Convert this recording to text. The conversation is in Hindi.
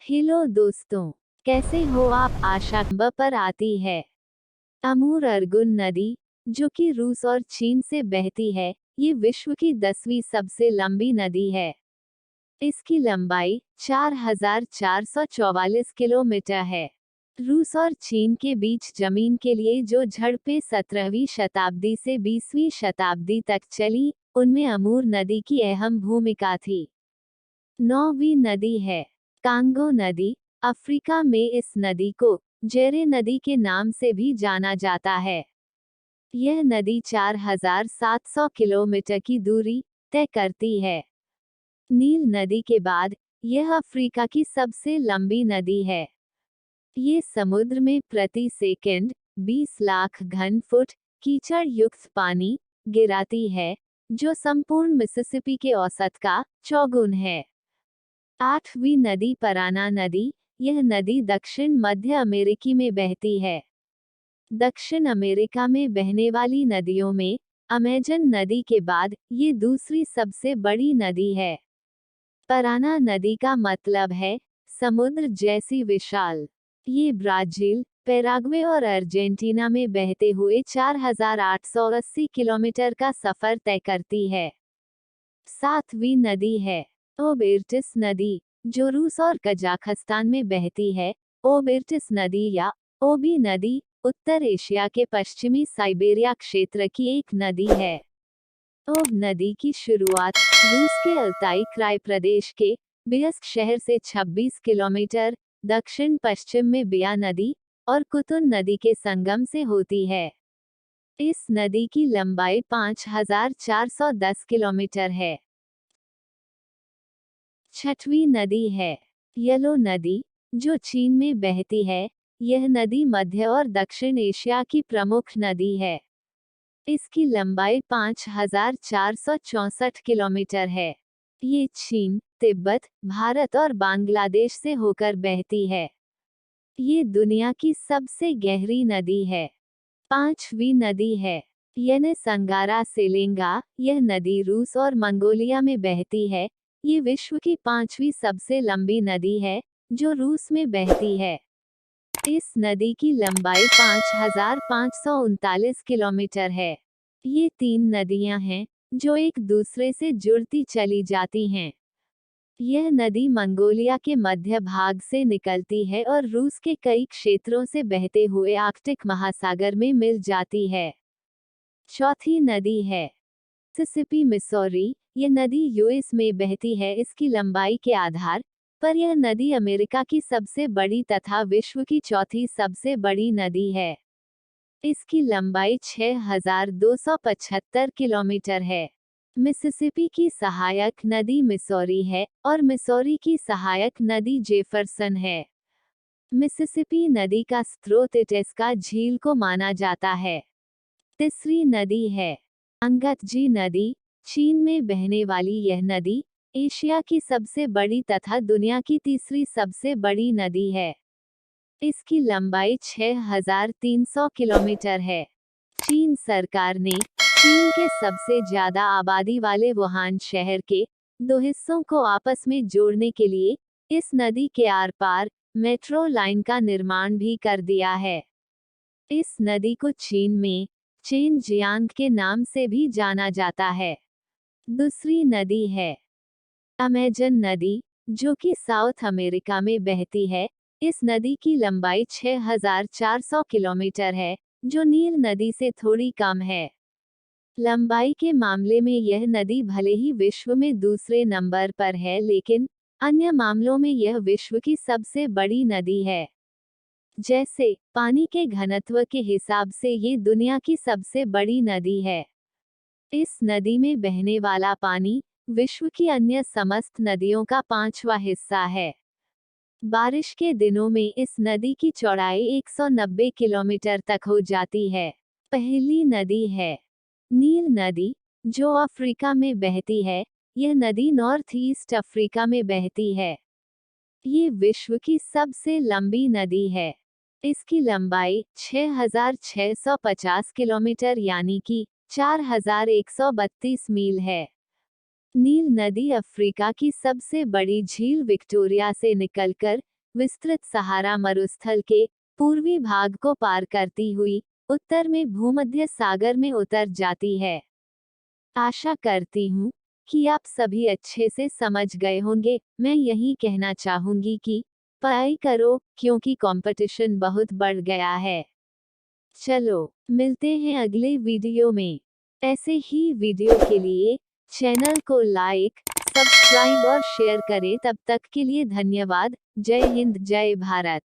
हेलो दोस्तों, कैसे हो आप। आशा पर आती है। अमूर अर्गुन नदी, जो कि रूस और चीन से बहती है, ये विश्व की 10वीं सबसे लंबी नदी है। इसकी लंबाई 4,444 किलोमीटर है। रूस और चीन के बीच जमीन के लिए जो झड़पें 17वीं शताब्दी से 20वीं शताब्दी तक चली, उनमें अमूर नदी की अहम भूमिका थी। 9वीं नदी है कांगो नदी। अफ्रीका में इस नदी को जेरे नदी के नाम से भी जाना जाता है। यह नदी 4,700 किलोमीटर की दूरी तय करती है। नील नदी के बाद यह अफ्रीका की सबसे लंबी नदी है। ये समुद्र में प्रति सेकंड 20 लाख घन फुट कीचड़ युक्त पानी गिराती है, जो संपूर्ण मिसिसिपी के औसत का चौगुन है। 8वीं नदी पराना नदी। यह नदी दक्षिण मध्य अमेरिकी में बहती है। दक्षिण अमेरिका में बहने वाली नदियों में अमेजन नदी के बाद ये दूसरी सबसे बड़ी नदी है। पराना नदी का मतलब है समुद्र जैसी विशाल। ये ब्राजील, पैराग्वे और अर्जेंटीना में बहते हुए 4,880 किलोमीटर का सफर तय करती है। 7वीं नदी है ओबिर्टिस नदी, जो रूस और कजाखस्तान में बहती है। ओबिर्टिस नदी या ओबी नदी उत्तर एशिया के पश्चिमी साइबेरिया क्षेत्र की एक नदी है। ओब नदी की शुरुआत रूस के अल्ताई क्राई प्रदेश के बियस्क शहर से 26 किलोमीटर दक्षिण पश्चिम में बिया नदी और कुतुन नदी के संगम से होती है। इस नदी की लंबाई 5,410 किलोमीटर है। 6वीं नदी है येलो नदी, जो चीन में बहती है। यह नदी मध्य और दक्षिण एशिया की प्रमुख नदी है। इसकी लंबाई 5,464 किलोमीटर है। ये चीन, तिब्बत, भारत और बांग्लादेश से होकर बहती है। ये दुनिया की सबसे गहरी नदी है। 5वीं नदी है येने संगारा सेलेंगा। यह नदी रूस और मंगोलिया में बहती है। ये विश्व की 5वीं सबसे लंबी नदी है, जो रूस में बहती है। इस नदी की लंबाई 5,539 किलोमीटर है। ये 3 नदियां हैं, जो एक दूसरे से जुड़ती चली जाती हैं। यह नदी मंगोलिया के मध्य भाग से निकलती है और रूस के कई क्षेत्रों से बहते हुए आर्कटिक महासागर में मिल जाती है। चौथी नदी है मिसिसिपी मिसौरी। यह नदी यूएस में बहती है। इसकी लंबाई के आधार पर यह नदी अमेरिका की सबसे बड़ी तथा विश्व की चौथी सबसे बड़ी नदी है। इसकी लंबाई 6,275 किलोमीटर है। मिसिसिपी की सहायक नदी मिसौरी है और मिसौरी की सहायक नदी जेफरसन है। मिसिसिपी नदी का स्रोत इटेस्का झील को माना जाता है। तीसरी नदी है अंगतजी नदी। चीन में बहने वाली यह नदी एशिया की सबसे बड़ी तथा दुनिया की तीसरी सबसे बड़ी नदी है। इसकी लंबाई 6,300 किलोमीटर है। चीन सरकार ने चीन के सबसे ज्यादा आबादी वाले वुहान शहर के 2 हिस्सों को आपस में जोड़ने के लिए इस नदी के आर पार मेट्रो लाइन का निर्माण भी कर दिया है। इस नदी को चीन में चेनजियांग के नाम से भी जाना जाता है। दूसरी नदी है अमेजन नदी, जो कि साउथ अमेरिका में बहती है। इस नदी की लंबाई 6,400 किलोमीटर है, जो नील नदी से थोड़ी कम है। लंबाई के मामले में यह नदी भले ही विश्व में दूसरे नंबर पर है, लेकिन अन्य मामलों में यह विश्व की सबसे बड़ी नदी है। जैसे पानी के घनत्व के हिसाब से ये दुनिया की सबसे बड़ी नदी है। इस नदी में बहने वाला पानी विश्व की अन्य समस्त नदियों का 5वां हिस्सा है। बारिश के दिनों में इस नदी की चौड़ाई 190 किलोमीटर तक हो जाती है। पहली नदी है नील नदी, जो अफ्रीका में बहती है। यह नदी नॉर्थ ईस्ट अफ्रीका में बहती है। ये विश्व की सबसे लंबी नदी है। इसकी लंबाई 6,650 किलोमीटर यानी कि 4,132 मील है। नील नदी अफ्रीका की सबसे बड़ी झील विक्टोरिया से निकलकर विस्तृत सहारा मरुस्थल के पूर्वी भाग को पार करती हुई उत्तर में भूमध्य सागर में उतर जाती है। आशा करती हूँ कि आप सभी अच्छे से समझ गए होंगे। मैं यही कहना चाहूंगी कि पढ़ाई करो, क्योंकि कंपटीशन बहुत बढ़ गया है। चलो मिलते हैं अगले वीडियो में। ऐसे ही वीडियो के लिए चैनल को लाइक, सब्सक्राइब और शेयर करें। तब तक के लिए धन्यवाद। जय हिंद, जय भारत।